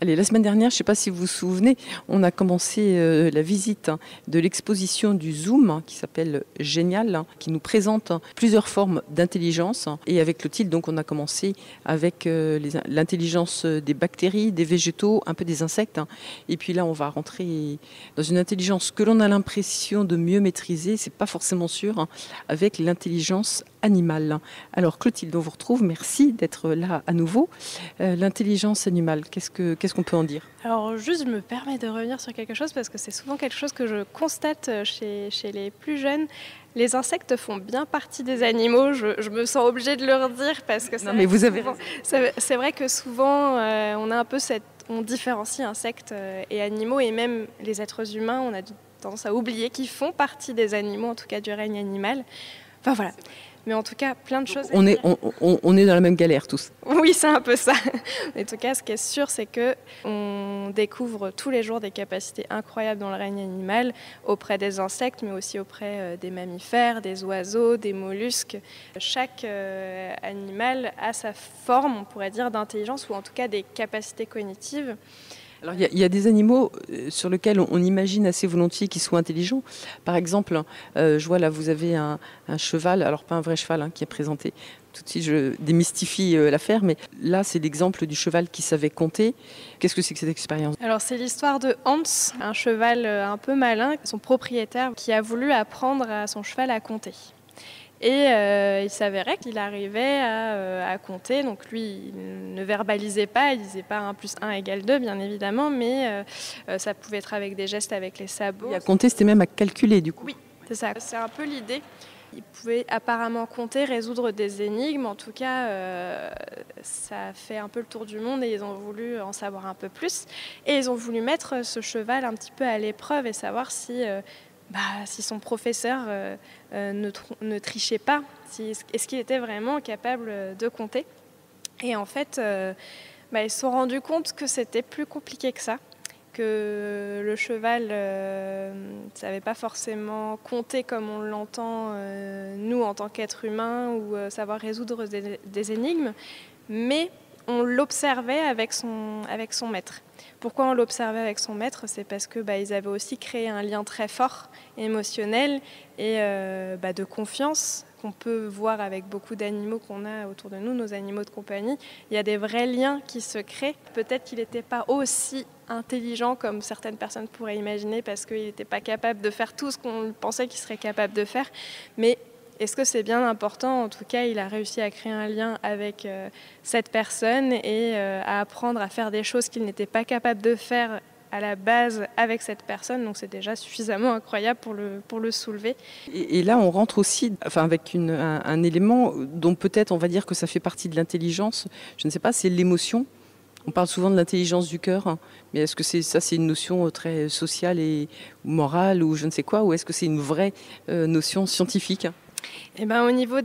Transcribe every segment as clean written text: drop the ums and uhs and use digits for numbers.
Allez, la semaine dernière, je ne sais pas si vous vous souvenez, on a commencé la visite de l'exposition du Zoom qui s'appelle Génial, qui nous présente plusieurs formes d'intelligence. Et avec Clotilde, donc, on a commencé avec l'intelligence des bactéries, des végétaux, un peu des insectes. Et puis là, on va rentrer dans une intelligence que l'on a l'impression de mieux maîtriser, c'est pas forcément sûr, avec l'intelligence animale. Alors Clotilde, on vous retrouve, merci d'être là à nouveau. L'intelligence animale, qu'est-ce qu'on peut en dire? Alors juste, je me permets de revenir sur quelque chose parce que c'est souvent quelque chose que je constate chez les plus jeunes. Les insectes font bien partie des animaux, je me sens obligée de leur dire parce que non, mais vous avez c'est vrai que souvent on a un peu on différencie insectes et animaux, et même les êtres humains, on a tendance à oublier qu'ils font partie des animaux, en tout cas du règne animal. Enfin voilà. Mais en tout cas, plein de choses. On est dans la même galère tous. Oui, c'est un peu ça. En tout cas, ce qui est sûr, c'est qu'on découvre tous les jours des capacités incroyables dans le règne animal, auprès des insectes, mais aussi auprès des mammifères, des oiseaux, des mollusques. Chaque animal a sa forme, on pourrait dire, d'intelligence, ou en tout cas des capacités cognitives. Alors, il y a des animaux sur lesquels on imagine assez volontiers qu'ils soient intelligents. Par exemple, je vois là, vous avez un cheval, alors pas un vrai cheval qui est présenté. Tout de suite, je démystifie l'affaire, mais là, c'est l'exemple du cheval qui savait compter. Qu'est-ce que c'est que cette expérience? Alors, c'est l'histoire de Hans, un cheval un peu malin, son propriétaire qui a voulu apprendre à son cheval à compter. Et il s'avérait qu'il arrivait à compter, donc lui il ne verbalisait pas, il ne disait pas 1 + 1 = 2 bien évidemment, mais ça pouvait être avec des gestes, avec les sabots. Et à compter, c'était même à calculer du coup. Oui, c'est ça, c'est un peu l'idée. Il pouvait apparemment compter, résoudre des énigmes, en tout cas ça a fait un peu le tour du monde et ils ont voulu en savoir un peu plus. Et ils ont voulu mettre ce cheval un petit peu à l'épreuve et savoir si son professeur ne trichait pas, est-ce qu'il était vraiment capable de compter. Et en fait, ils se sont rendus compte que c'était plus compliqué que ça, que le cheval ne savait pas forcément compter comme on l'entend nous en tant qu'être humain, ou savoir résoudre des énigmes, mais on l'observait avec son maître. Pourquoi on l'observait avec son maître? C'est parce que ils avaient aussi créé un lien très fort, émotionnel et de confiance, qu'on peut voir avec beaucoup d'animaux qu'on a autour de nous, nos animaux de compagnie. Il y a des vrais liens qui se créent. Peut-être qu'il n'était pas aussi intelligent comme certaines personnes pourraient imaginer, parce qu'il n'était pas capable de faire tout ce qu'on pensait qu'il serait capable de faire, mais est-ce que c'est bien important? En tout cas, il a réussi à créer un lien avec cette personne et à apprendre à faire des choses qu'il n'était pas capable de faire à la base avec cette personne. Donc c'est déjà suffisamment incroyable pour le soulever. Et là, on rentre aussi avec un élément dont peut-être on va dire que ça fait partie de l'intelligence. Je ne sais pas, c'est l'émotion. On parle souvent de l'intelligence du cœur, mais est-ce que c'est une notion très sociale et morale ou je ne sais quoi, ou est-ce que c'est une vraie notion scientifique? Au niveau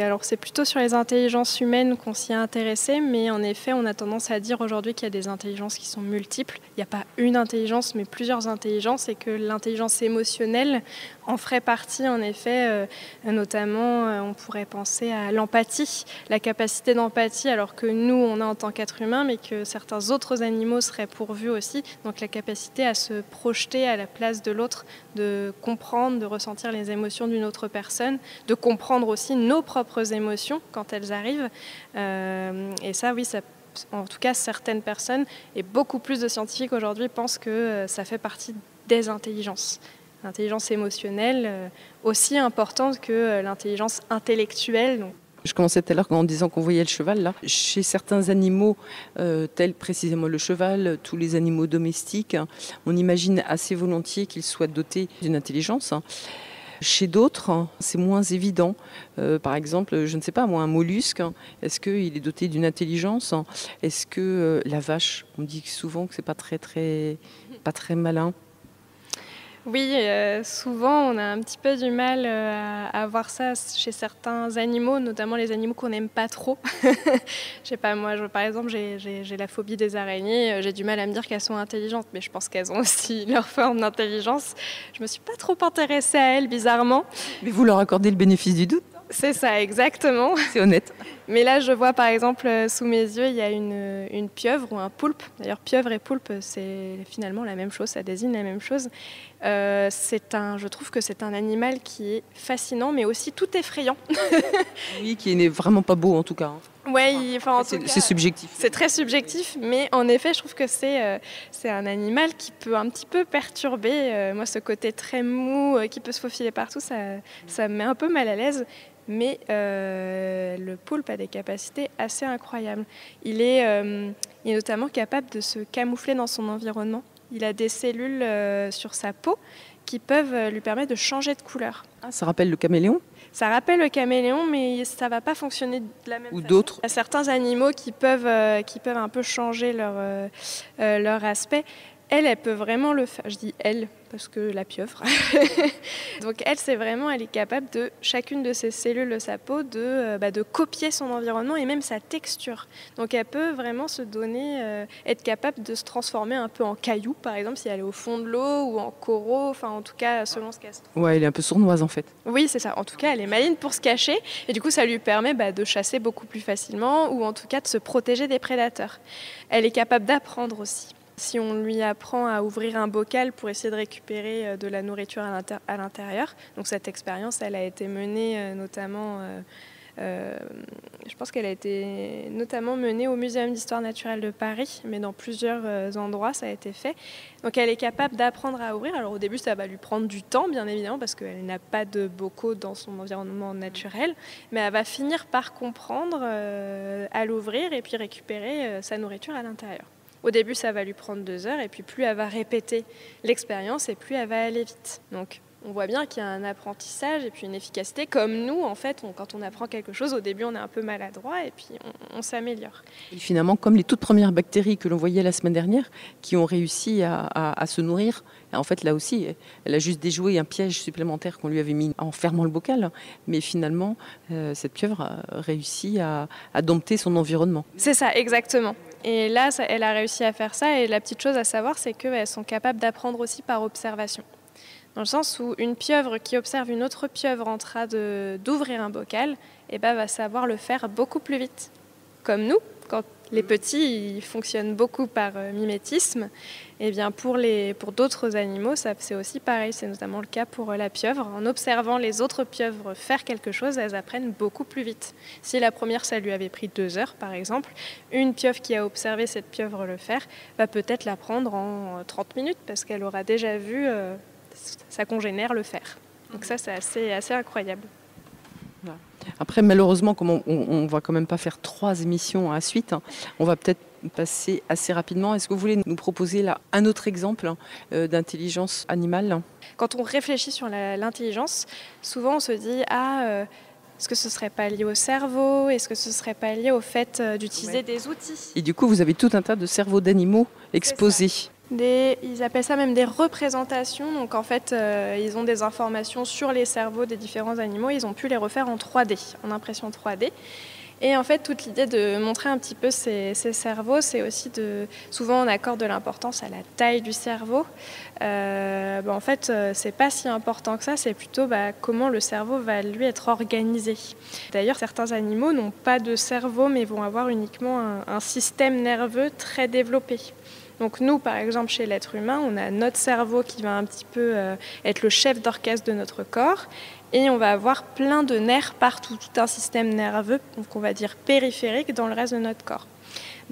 alors c'est plutôt sur les intelligences humaines qu'on s'y est intéressé, mais en effet, on a tendance à dire aujourd'hui qu'il y a des intelligences qui sont multiples. Il n'y a pas une intelligence, mais plusieurs intelligences, et que l'intelligence émotionnelle en ferait partie, en effet. Notamment, on pourrait penser à l'empathie, la capacité d'empathie, alors que nous, on a en tant qu'être humain, mais que certains autres animaux seraient pourvus aussi. Donc la capacité à se projeter à la place de l'autre, de comprendre, de ressentir les émotions d'une autre personne, de comprendre aussi nos propres émotions quand elles arrivent. Et ça, oui, en tout cas, certaines personnes, et beaucoup plus de scientifiques aujourd'hui, pensent que ça fait partie des intelligences. L'intelligence émotionnelle, aussi importante que l'intelligence intellectuelle. Donc. Je commençais tout à l'heure en disant qu'on voyait le cheval là. Chez certains animaux, tels précisément le cheval, tous les animaux domestiques, on imagine assez volontiers qu'ils soient dotés d'une intelligence. Chez d'autres, c'est moins évident. Par exemple, je ne sais pas, moi, un mollusque, est-ce qu'il est doté d'une intelligence? Est-ce que la vache, on dit souvent que c'est pas très malin? Oui, souvent on a un petit peu du mal à voir ça chez certains animaux, notamment les animaux qu'on n'aime pas trop. Je sais pas, moi par exemple j'ai la phobie des araignées, j'ai du mal à me dire qu'elles sont intelligentes, mais je pense qu'elles ont aussi leur forme d'intelligence. Je me suis pas trop intéressée à elles, bizarrement. Mais vous leur accordez le bénéfice du doute? C'est ça, exactement. C'est honnête. Mais là, je vois par exemple sous mes yeux, il y a une pieuvre ou un poulpe. D'ailleurs, pieuvre et poulpe, c'est finalement la même chose, ça désigne la même chose. Je trouve que c'est un animal qui est fascinant, mais aussi tout effrayant. Oui, qui n'est vraiment pas beau en tout cas. Ouais, C'est subjectif. C'est très subjectif, mais en effet, je trouve que c'est un animal qui peut un petit peu perturber. Moi, ce côté très mou qui peut se faufiler partout, ça me met un peu mal à l'aise. Mais le poulpe a des capacités assez incroyables. Il est notamment capable de se camoufler dans son environnement. Il a des cellules sur sa peau qui peuvent lui permettre de changer de couleur. Ah, ça rappelle le caméléon? Ça rappelle le caméléon, mais ça ne va pas fonctionner de la même façon. Ou d'autres? Il y a certains animaux qui peuvent un peu changer leur aspect. Elle peut vraiment le faire. Je dis elle parce que la pieuvre. Donc elle est capable de chacune de ses cellules de sa peau de copier son environnement et même sa texture. Donc elle peut vraiment se donner, être capable de se transformer un peu en caillou, par exemple, si elle est au fond de l'eau ou en coraux, enfin en tout cas selon ce qu'elle se trouve. Ouais, elle est un peu sournoise en fait. Oui, c'est ça. En tout cas, elle est maligne pour se cacher et du coup, ça lui permet de chasser beaucoup plus facilement ou en tout cas de se protéger des prédateurs. Elle est capable d'apprendre aussi. Si on lui apprend à ouvrir un bocal pour essayer de récupérer de la nourriture à l'intérieur, donc cette expérience, elle a été menée notamment, je pense qu'elle a été notamment menée au Muséum d'Histoire naturelle de Paris, mais dans plusieurs endroits, ça a été fait. Donc elle est capable d'apprendre à ouvrir. Alors au début, ça va lui prendre du temps, bien évidemment, parce qu'elle n'a pas de bocaux dans son environnement naturel, mais elle va finir par comprendre à l'ouvrir et puis récupérer sa nourriture à l'intérieur. Au début, ça va lui prendre 2 heures et puis plus elle va répéter l'expérience et plus elle va aller vite. Donc, on voit bien qu'il y a un apprentissage et puis une efficacité. Comme nous, en fait, quand on apprend quelque chose, au début, on est un peu maladroit et puis on s'améliore. Et finalement, comme les toutes premières bactéries que l'on voyait la semaine dernière, qui ont réussi à se nourrir, en fait, là aussi, elle a juste déjoué un piège supplémentaire qu'on lui avait mis en fermant le bocal. Mais finalement, cette pieuvre a réussi à dompter son environnement. C'est ça, exactement. Et là, elle a réussi à faire ça. Et la petite chose à savoir, c'est qu'elles sont capables d'apprendre aussi par observation. Dans le sens où une pieuvre qui observe une autre pieuvre en train d'ouvrir un bocal, va savoir le faire beaucoup plus vite. Comme nous, quand les petits ils fonctionnent beaucoup par mimétisme, et bien pour d'autres animaux, c'est aussi pareil. C'est notamment le cas pour la pieuvre. En observant les autres pieuvres faire quelque chose, elles apprennent beaucoup plus vite. Si la première, ça lui avait pris 2 heures, par exemple, une pieuvre qui a observé cette pieuvre le faire va peut-être l'apprendre en 30 minutes parce qu'elle aura déjà vu sa congénère le faire. Donc ça, c'est assez incroyable. Après, malheureusement, comme on ne va quand même pas faire 3 émissions à suite, on va peut-être passer assez rapidement. Est-ce que vous voulez nous proposer là un autre exemple d'intelligence animale? Quand on réfléchit sur l'intelligence, souvent on se dit est-ce que ce ne serait pas lié au cerveau? Est-ce que ce ne serait pas lié au fait d'utiliser des outils? Et du coup, vous avez tout un tas de cerveaux d'animaux exposés. Ils appellent ça même des représentations. Donc en fait, ils ont des informations sur les cerveaux des différents animaux. Ils ont pu les refaire en 3D, en impression 3D. Et en fait, toute l'idée de montrer un petit peu ces cerveaux, c'est aussi souvent on accorde de l'importance à la taille du cerveau. En fait, c'est pas si important que ça, c'est plutôt comment le cerveau va lui être organisé. D'ailleurs, certains animaux n'ont pas de cerveau, mais vont avoir uniquement un système nerveux très développé. Donc nous, par exemple, chez l'être humain, on a notre cerveau qui va un petit peu être le chef d'orchestre de notre corps et on va avoir plein de nerfs partout, tout un système nerveux, donc on va dire périphérique, dans le reste de notre corps.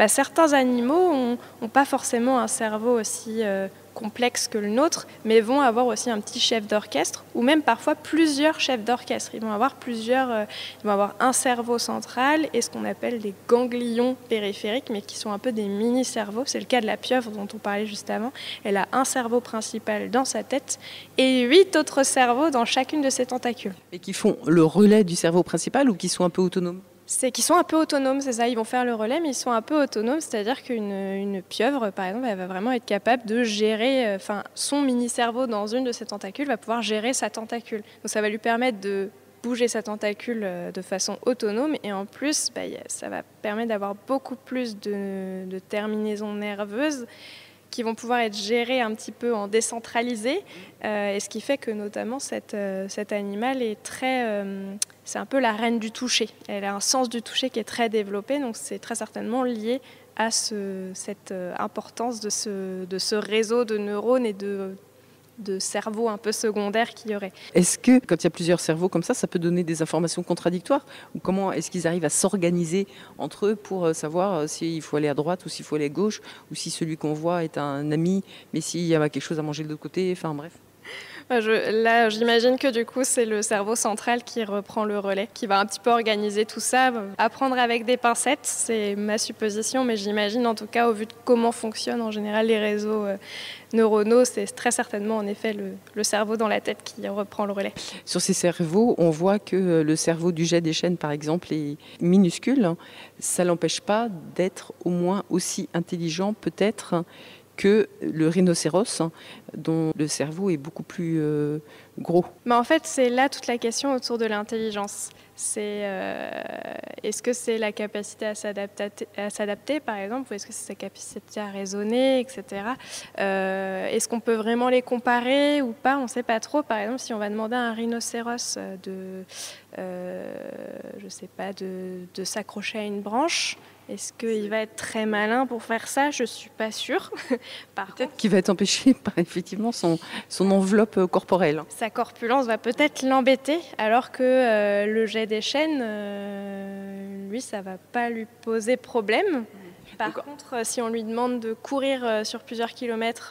Certains animaux n'ont pas forcément un cerveau aussi complexe que le nôtre, mais vont avoir aussi un petit chef d'orchestre, ou même parfois plusieurs chefs d'orchestre. Ils vont avoir un cerveau central et ce qu'on appelle des ganglions périphériques, mais qui sont un peu des mini-cerveaux. C'est le cas de la pieuvre dont on parlait juste avant. Elle a un cerveau principal dans sa tête et 8 autres cerveaux dans chacune de ses tentacules. Et qui font le relais du cerveau principal ou qui sont un peu autonomes? C'est qu'ils sont un peu autonomes, c'est ça, ils vont faire le relais, mais ils sont un peu autonomes, c'est-à-dire qu'une pieuvre, par exemple, elle va vraiment être capable de gérer, son mini-cerveau dans une de ses tentacules va pouvoir gérer sa tentacule. Donc ça va lui permettre de bouger sa tentacule de façon autonome, et en plus, ça va permettre d'avoir beaucoup plus de terminaisons nerveuses qui vont pouvoir être gérés un petit peu en décentralisé, et ce qui fait que notamment cet animal est très... c'est un peu la reine du toucher. Elle a un sens du toucher qui est très développé, donc c'est très certainement lié à cette importance de ce réseau de neurones et de cerveaux un peu secondaires qu'il y aurait. Est-ce que quand il y a plusieurs cerveaux comme ça peut donner des informations contradictoires? Ou comment est-ce qu'ils arrivent à s'organiser entre eux pour savoir s'il faut aller à droite ou s'il faut aller à gauche, ou si celui qu'on voit est un ami, mais s'il y a quelque chose à manger de l'autre côté, enfin bref. Là, j'imagine que du coup, c'est le cerveau central qui reprend le relais, qui va un petit peu organiser tout ça. Apprendre avec des pincettes, c'est ma supposition, mais j'imagine en tout cas, au vu de comment fonctionnent en général les réseaux neuronaux, c'est très certainement en effet le cerveau dans la tête qui reprend le relais. Sur ces cerveaux, on voit que le cerveau du jet des chênes, par exemple, est minuscule. Ça ne l'empêche pas d'être au moins aussi intelligent, peut-être, que le rhinocéros, dont le cerveau est beaucoup plus gros. Mais en fait, c'est là toute la question autour de l'intelligence. Est-ce que c'est la capacité à s'adapter, par exemple, ou est-ce que c'est sa capacité à raisonner, etc. Est-ce qu'on peut vraiment les comparer ou pas? On ne sait pas trop. Par exemple, si on va demander à un rhinocéros de s'accrocher à une branche, est-ce qu'il va être très malin pour faire ça? Je ne suis pas sûre. Peut-être qu'il va être empêché par effectivement son enveloppe corporelle. Sa corpulence va peut-être l'embêter, alors que le jet des chênes, lui, ça ne va pas lui poser problème. Par contre, si on lui demande de courir sur plusieurs kilomètres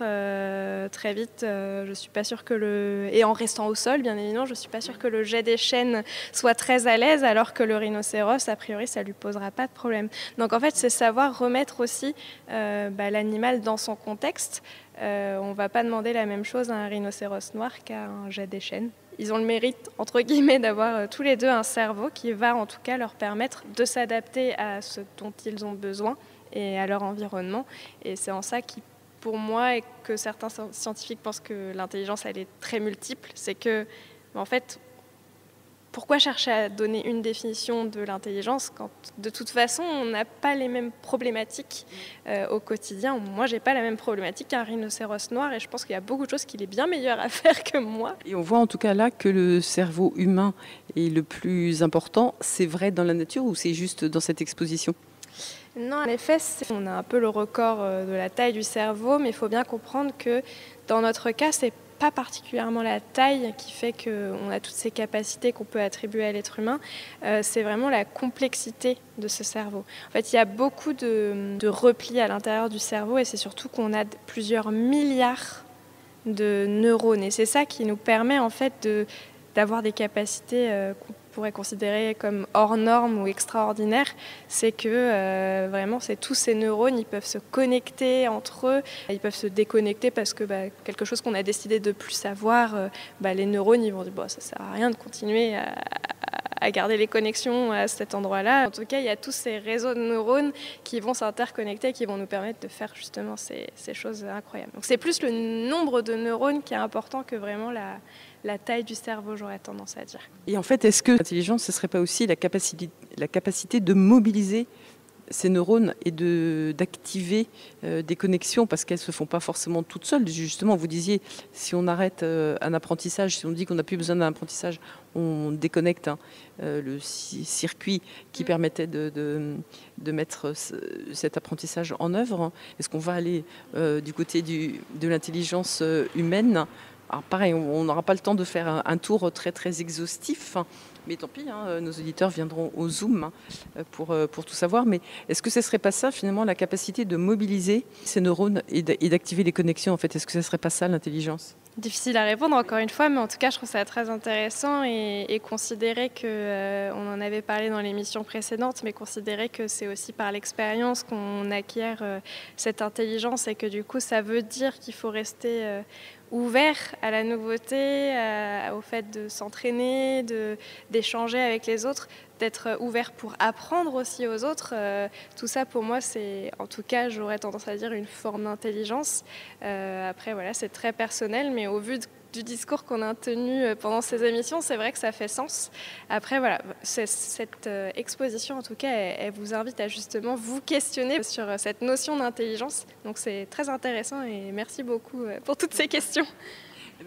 très vite, je ne suis pas sûre et en restant au sol, bien évidemment, je ne suis pas sûre que le jet des chênes soit très à l'aise, alors que le rhinocéros, a priori, ça ne lui posera pas de problème. Donc en fait, c'est savoir remettre aussi l'animal dans son contexte. On ne va pas demander la même chose à un rhinocéros noir qu'à un jet des chênes. Ils ont le mérite, entre guillemets, d'avoir tous les deux un cerveau qui va en tout cas leur permettre de s'adapter à ce dont ils ont besoin et à leur environnement. Et c'est en ça qui, pour moi, et que certains scientifiques pensent que l'intelligence, elle est très multiple, c'est que, en fait, pourquoi chercher à donner une définition de l'intelligence quand, de toute façon, on n'a pas les mêmes problématiques au quotidien? Moi, j'ai pas la même problématique qu'un rhinocéros noir, et je pense qu'il y a beaucoup de choses qu'il est bien meilleur à faire que moi. Et on voit en tout cas là que le cerveau humain est le plus important. C'est vrai dans la nature ou c'est juste dans cette exposition? Non, en effet, on a un peu le record de la taille du cerveau, mais il faut bien comprendre que dans notre cas, c'est pas particulièrement la taille qui fait qu'on a toutes ces capacités qu'on peut attribuer à l'être humain, c'est vraiment la complexité de ce cerveau. En fait, il y a beaucoup de replis à l'intérieur du cerveau, et c'est surtout qu'on a plusieurs milliards de neurones, et c'est ça qui nous permet en fait d'avoir des capacités qu'on pourrait considérer comme hors normes ou extraordinaires. C'est que vraiment, c'est tous ces neurones, ils peuvent se connecter entre eux, ils peuvent se déconnecter parce que quelque chose qu'on a décidé de plus savoir, les neurones, ils vont dire ça sert à rien de continuer à garder les connexions à cet endroit-là. En tout cas, il y a tous ces réseaux de neurones qui vont s'interconnecter, qui vont nous permettre de faire justement ces choses incroyables. Donc c'est plus le nombre de neurones qui est important que vraiment la taille du cerveau, j'aurais tendance à dire. Et en fait, est-ce que l'intelligence, ce ne serait pas aussi la capacité de mobiliser ces neurones et d'activer des connexions, parce qu'elles ne se font pas forcément toutes seules. Justement, vous disiez, si on arrête un apprentissage, si on dit qu'on n'a plus besoin d'un apprentissage, on déconnecte le circuit qui permettait de mettre cet apprentissage en œuvre. Est-ce qu'on va aller du côté de l'intelligence humaine? Alors pareil, on n'aura pas le temps de faire un tour très très exhaustif, mais tant pis, nos auditeurs viendront au Zoom pour tout savoir. Mais est-ce que ce ne serait pas ça finalement la capacité de mobiliser ces neurones et d'activer les connexions en fait? Est-ce que ce ne serait pas ça l'intelligence? Difficile à répondre encore une fois, mais en tout cas je trouve ça très intéressant et considérer que, on en avait parlé dans l'émission précédente, mais considérer que c'est aussi par l'expérience qu'on acquiert cette intelligence, et que du coup ça veut dire qu'il faut rester ouvert à la nouveauté, au fait de s'entraîner, d'échanger avec les autres, d'être ouvert pour apprendre aussi aux autres. Tout ça pour moi c'est, en tout cas j'aurais tendance à dire, une forme d'intelligence. Après voilà, c'est très personnel, mais au vu de du discours qu'on a tenu pendant ces émissions, c'est vrai que ça fait sens. Après, voilà, cette exposition, en tout cas, elle vous invite à justement vous questionner sur cette notion d'intelligence. Donc c'est très intéressant et merci beaucoup pour toutes ces questions.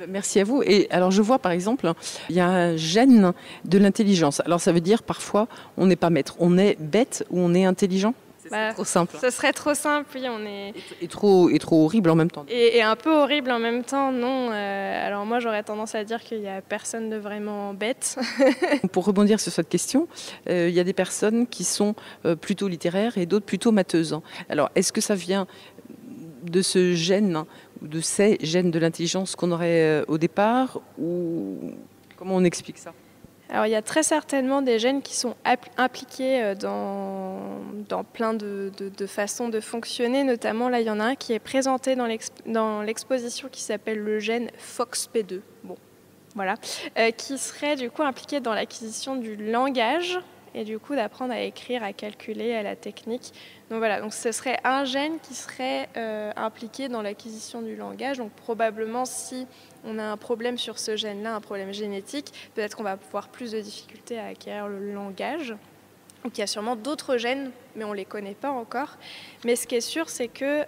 Merci à vous. Et alors je vois par exemple, il y a un gène de l'intelligence. Alors ça veut dire parfois on n'est pas maître, on est bête ou on est intelligent. C'est trop simple. Ce serait trop simple, oui. On est... et trop horrible en même temps. Et un peu horrible en même temps, non. Alors moi j'aurais tendance à dire qu'il n'y a personne de vraiment bête. Pour rebondir sur cette question, il y a des personnes qui sont plutôt littéraires et d'autres plutôt matheuses. Alors est-ce que ça vient de ce gène, de ces gènes de l'intelligence qu'on aurait au départ, ou comment on explique ça? Alors il y a très certainement des gènes qui sont impliqués dans plein de façons de fonctionner. Notamment là il y en a un qui est présenté dans l'exposition qui s'appelle le gène FOXP2. Bon, voilà, qui serait du coup impliqué dans l'acquisition du langage et du coup d'apprendre à écrire, à calculer, à la technique. Donc voilà, donc ce serait un gène qui serait impliqué dans l'acquisition du langage. Donc probablement si on a un problème sur ce gène-là, un problème génétique, peut-être qu'on va avoir plus de difficultés à acquérir le langage. Donc il y a sûrement d'autres gènes, mais on ne les connaît pas encore. Mais ce qui est sûr, c'est qu'il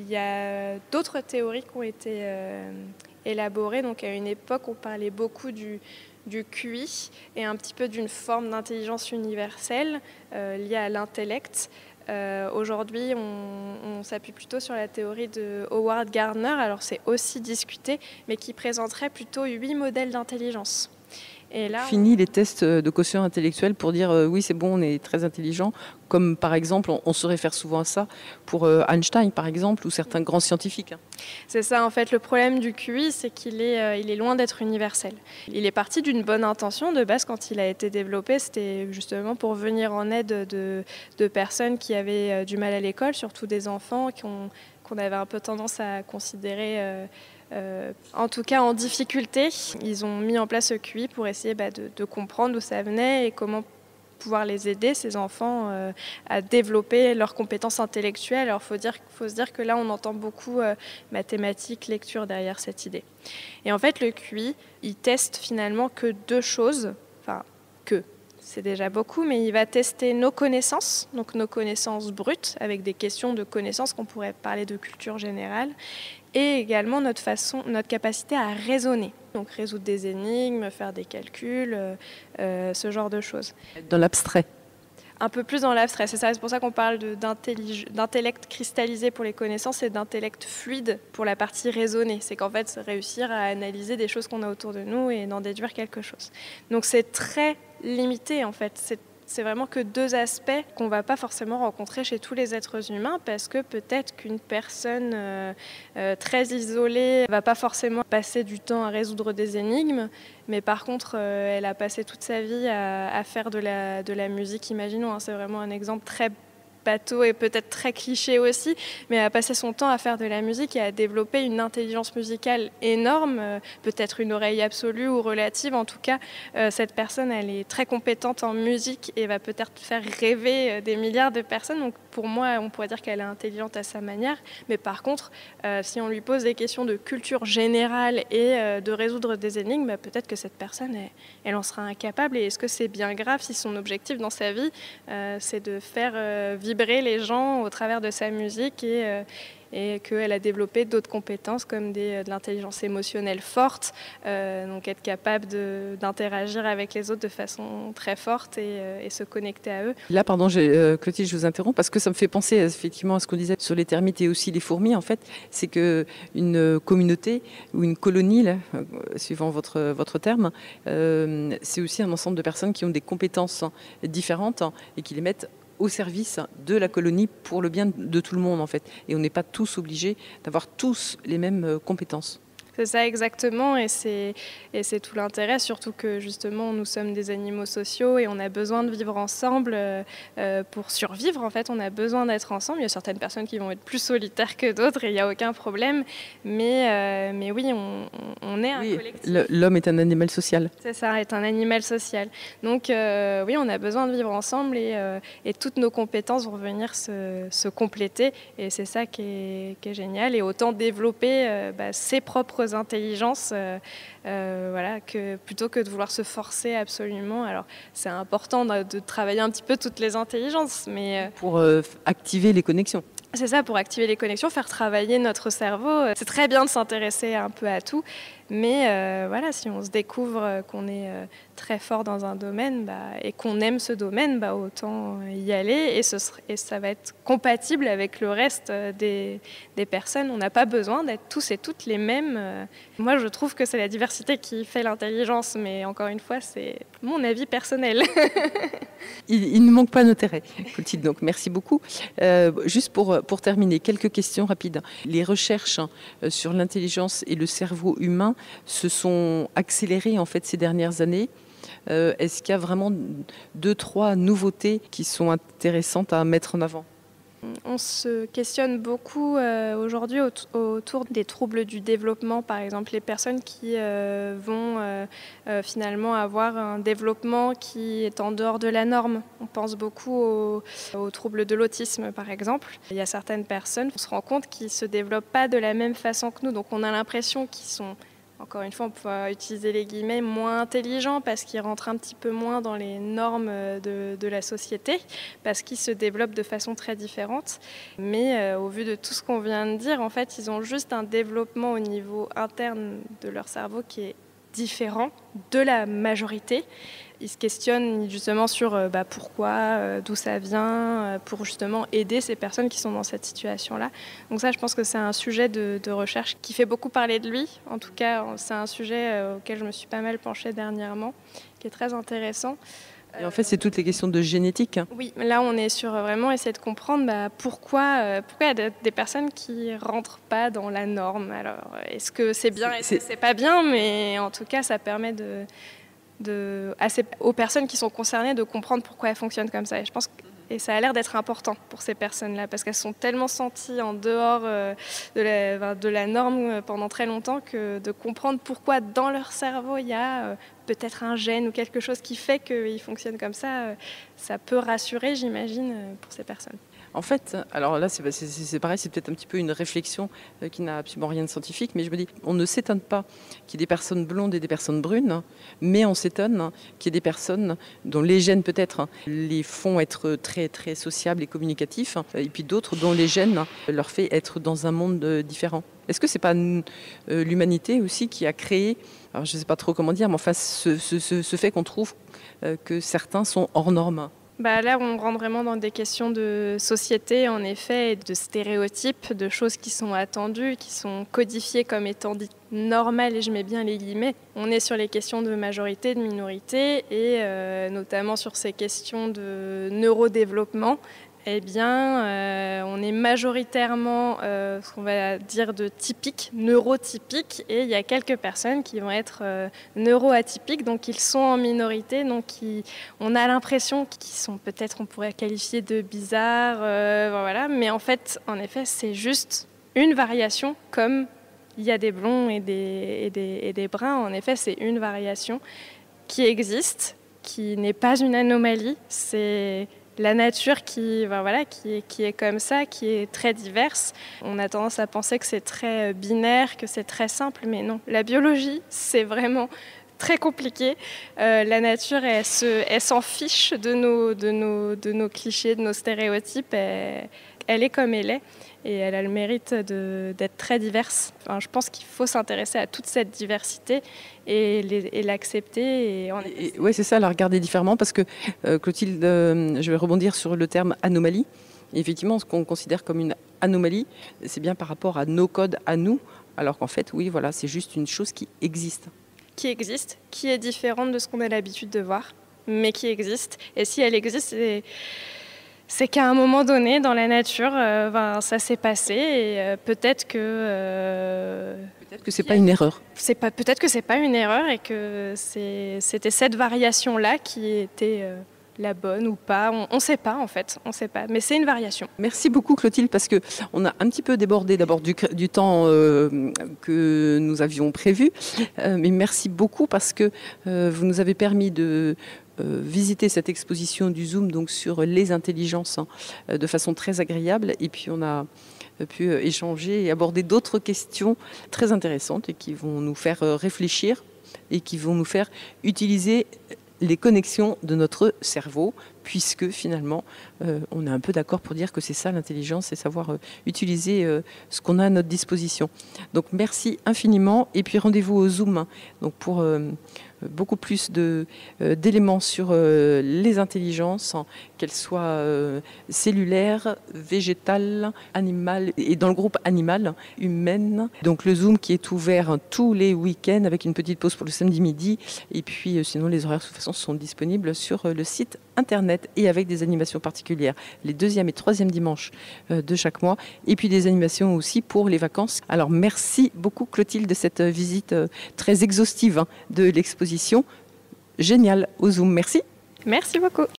y a d'autres théories qui ont été élaborées. Donc à une époque, on parlait beaucoup du QI et un petit peu d'une forme d'intelligence universelle liée à l'intellect. Aujourd'hui, on s'appuie plutôt sur la théorie de Howard Gardner, alors c'est aussi discuté, mais qui présenterait plutôt 8 modèles d'intelligence. Et là, Fini les tests de quotient intellectuel pour dire oui c'est bon, on est très intelligent, comme par exemple on se réfère souvent à ça pour Einstein par exemple ou certains grands scientifiques. C'est ça en fait, le problème du QI c'est qu'il est loin d'être universel. Il est parti d'une bonne intention de base quand il a été développé, c'était justement pour venir en aide de personnes qui avaient du mal à l'école, surtout des enfants qu'on avait un peu tendance à considérer en tout cas en difficulté. Ils ont mis en place ce QI pour essayer de comprendre d'où ça venait et comment pouvoir les aider, ces enfants, à développer leurs compétences intellectuelles. Alors faut se dire que là on entend beaucoup mathématiques, lecture derrière cette idée. Et en fait le QI, il teste finalement que 2 choses, enfin c'est déjà beaucoup, mais il va tester nos connaissances, donc nos connaissances brutes, avec des questions de connaissances qu'on pourrait parler de culture générale, et également notre capacité à raisonner, donc résoudre des énigmes, faire des calculs, ce genre de choses. Dans l'abstrait. Un peu plus dans l'abstrait, c'est pour ça qu'on parle d'intellect cristallisé pour les connaissances et d'intellect fluide pour la partie raisonnée. C'est qu'en fait, réussir à analyser des choses qu'on a autour de nous et d'en déduire quelque chose. Donc c'est très limité en fait. C'est vraiment que 2 aspects qu'on ne va pas forcément rencontrer chez tous les êtres humains parce que peut-être qu'une personne très isolée ne va pas forcément passer du temps à résoudre des énigmes, mais par contre, elle a passé toute sa vie à faire de la musique, imaginons, hein, c'est vraiment un exemple très bateau et peut-être très cliché aussi, mais a passé son temps à faire de la musique et à développer une intelligence musicale énorme, peut-être une oreille absolue ou relative. En tout cas, cette personne, elle est très compétente en musique et va peut-être faire rêver des milliards de personnes. Donc pour moi, on pourrait dire qu'elle est intelligente à sa manière, mais par contre, si on lui pose des questions de culture générale et de résoudre des énigmes, peut-être que cette personne, elle en sera incapable. Et est-ce que c'est bien grave si son objectif dans sa vie, c'est de faire vibrer les gens au travers de sa musique et qu'elle a développé d'autres compétences comme de l'intelligence émotionnelle forte, donc être capable d'interagir avec les autres de façon très forte et se connecter à eux. Là, pardon, Clotilde, je vous interromps parce que ça me fait penser effectivement à ce qu'on disait sur les termites et aussi les fourmis. En fait, c'est qu'une communauté ou une colonie, là, suivant votre terme, c'est aussi un ensemble de personnes qui ont des compétences différentes et qui les mettent au service de la colonie pour le bien de tout le monde en fait. Et on n'est pas tous obligés d'avoir tous les mêmes compétences. C'est ça exactement et c'est tout l'intérêt, surtout que justement nous sommes des animaux sociaux et on a besoin de vivre ensemble pour survivre. En fait, on a besoin d'être ensemble. Il y a certaines personnes qui vont être plus solitaires que d'autres et il n'y a aucun problème. Mais oui, on est un collectif. L'homme est un animal social. C'est ça, est un animal social. Donc oui, on a besoin de vivre ensemble et toutes nos compétences vont venir se compléter et c'est ça qui est génial. Et autant développer ses propres d'autres intelligences, voilà, plutôt que de vouloir se forcer absolument. Alors c'est important de travailler un petit peu toutes les intelligences, mais Pour activer les connexions. c'est ça, pour activer les connexions, faire travailler notre cerveau. C'est très bien de s'intéresser un peu à tout, mais voilà, si on se découvre qu'on est très fort dans un domaine et qu'on aime ce domaine, autant y aller et ça va être compatible avec le reste des personnes. On n'a pas besoin d'être tous et toutes les mêmes. Moi, je trouve que c'est la diversité qui fait l'intelligence, mais encore une fois, c'est mon avis personnel. Il ne manque pas d'intérêt, Clotilde, donc merci beaucoup. Juste pour terminer, quelques questions rapides. Les recherches sur l'intelligence et le cerveau humain se sont accélérées en fait ces dernières années. Est-ce qu'il y a vraiment 2-3 nouveautés qui sont intéressantes à mettre en avant ? On se questionne beaucoup aujourd'hui autour des troubles du développement, par exemple les personnes qui vont finalement avoir un développement qui est en dehors de la norme. On pense beaucoup aux troubles de l'autisme, par exemple. Il y a certaines personnes, on se rend compte qu'ils ne se développent pas de la même façon que nous, donc on a l'impression qu'ils sont... Encore une fois, on peut utiliser les guillemets moins intelligents parce qu'ils rentrent un petit peu moins dans les normes de la société, parce qu'ils se développent de façon très différente. Mais au vu de tout ce qu'on vient de dire, en fait, ils ont juste un développement au niveau interne de leur cerveau qui est différent de la majorité. Ils se questionnent justement sur pourquoi, d'où ça vient, pour justement aider ces personnes qui sont dans cette situation-là. Donc ça, je pense que c'est un sujet de recherche qui fait beaucoup parler de lui. En tout cas, c'est un sujet auquel je me suis pas mal penchée dernièrement, qui est très intéressant. Et en fait, c'est toutes les questions de génétique. Oui, là, on est sur vraiment essayer de comprendre pourquoi il y a des personnes qui ne rentrent pas dans la norme. Alors, est-ce que c'est bien, est-ce que c'est pas bien, mais en tout cas, ça permet aux personnes qui sont concernées de comprendre pourquoi elles fonctionnent comme ça. Et je pense et ça a l'air d'être important pour ces personnes-là, parce qu'elles sont tellement senties en dehors de la norme pendant très longtemps que de comprendre pourquoi dans leur cerveau il y a peut-être un gène ou quelque chose qui fait qu'ils fonctionnent comme ça, ça peut rassurer, j'imagine, pour ces personnes. En fait, alors là, c'est pareil, c'est peut-être un petit peu une réflexion qui n'a absolument rien de scientifique, mais je me dis, on ne s'étonne pas qu'il y ait des personnes blondes et des personnes brunes, mais on s'étonne qu'il y ait des personnes dont les gènes peut-être les font être très, très sociables et communicatifs, et puis d'autres dont les gènes leur fait être dans un monde différent. Est-ce que ce n'est pas l'humanité aussi qui a créé, alors je ne sais pas trop comment dire, mais enfin ce fait qu'on trouve que certains sont hors normes ? Là, on rentre vraiment dans des questions de société, en effet, et de stéréotypes, de choses qui sont attendues, qui sont codifiées comme étant dites normales, et je mets bien les guillemets. On est sur les questions de majorité, de minorité, et notamment sur ces questions de neurodéveloppement. Eh bien, on est majoritairement ce qu'on va dire de typique, neurotypique, et il y a quelques personnes qui vont être neuroatypiques, donc ils sont en minorité, donc on a l'impression qu'ils sont peut-être, on pourrait qualifier de bizarres, voilà, mais en fait, en effet, c'est juste une variation, comme il y a des blonds et des bruns, en effet, c'est une variation qui existe, qui n'est pas une anomalie, c'est la nature qui est comme ça, qui est très diverse. On a tendance à penser que c'est très binaire, que c'est très simple, mais non. La biologie, c'est vraiment très compliqué. La nature, elle s'en fiche de nos clichés, de nos stéréotypes. Elle est comme elle est. Et elle a le mérite d'être très diverse. Enfin, je pense qu'il faut s'intéresser à toute cette diversité et l'accepter. Oui, c'est ça, la regarder différemment, parce que Clotilde, je vais rebondir sur le terme anomalie. Et effectivement, ce qu'on considère comme une anomalie, c'est bien par rapport à nos codes, à nous, alors qu'en fait, oui, voilà, c'est juste une chose qui existe. Qui existe, qui est différente de ce qu'on a l'habitude de voir, mais qui existe. Et si elle existe, c'est qu'à un moment donné, dans la nature, ça s'est passé et peut-être que... peut-être que c'est pas une erreur. Peut-être que c'est pas une erreur et que c'était cette variation-là qui était la bonne ou pas. On ne sait pas en fait, on sait pas. Mais c'est une variation. Merci beaucoup Clotilde, parce qu'on a un petit peu débordé d'abord du temps que nous avions prévu. Mais merci beaucoup parce que vous nous avez permis de... visiter cette exposition du Zoom donc sur les intelligences de façon très agréable, et puis on a pu échanger et aborder d'autres questions très intéressantes et qui vont nous faire réfléchir et qui vont nous faire utiliser les connexions de notre cerveau, puisque finalement, on est un peu d'accord pour dire que c'est ça l'intelligence, c'est savoir utiliser ce qu'on a à notre disposition. Donc merci infiniment, et puis rendez-vous au Zoom donc pour beaucoup plus d'éléments sur les intelligences, qu'elles soient cellulaires, végétales, animales, et dans le groupe animal, humaine. Donc le Zoom qui est ouvert tous les week-ends avec une petite pause pour le samedi midi, et puis sinon les horaires de toute façon sont disponibles sur le site internet et avec des animations particulières les 2e et 3e dimanches de chaque mois, et puis des animations aussi pour les vacances. Alors merci beaucoup Clotilde de cette visite très exhaustive de l'exposition. Génial au Zoom, merci. Merci beaucoup.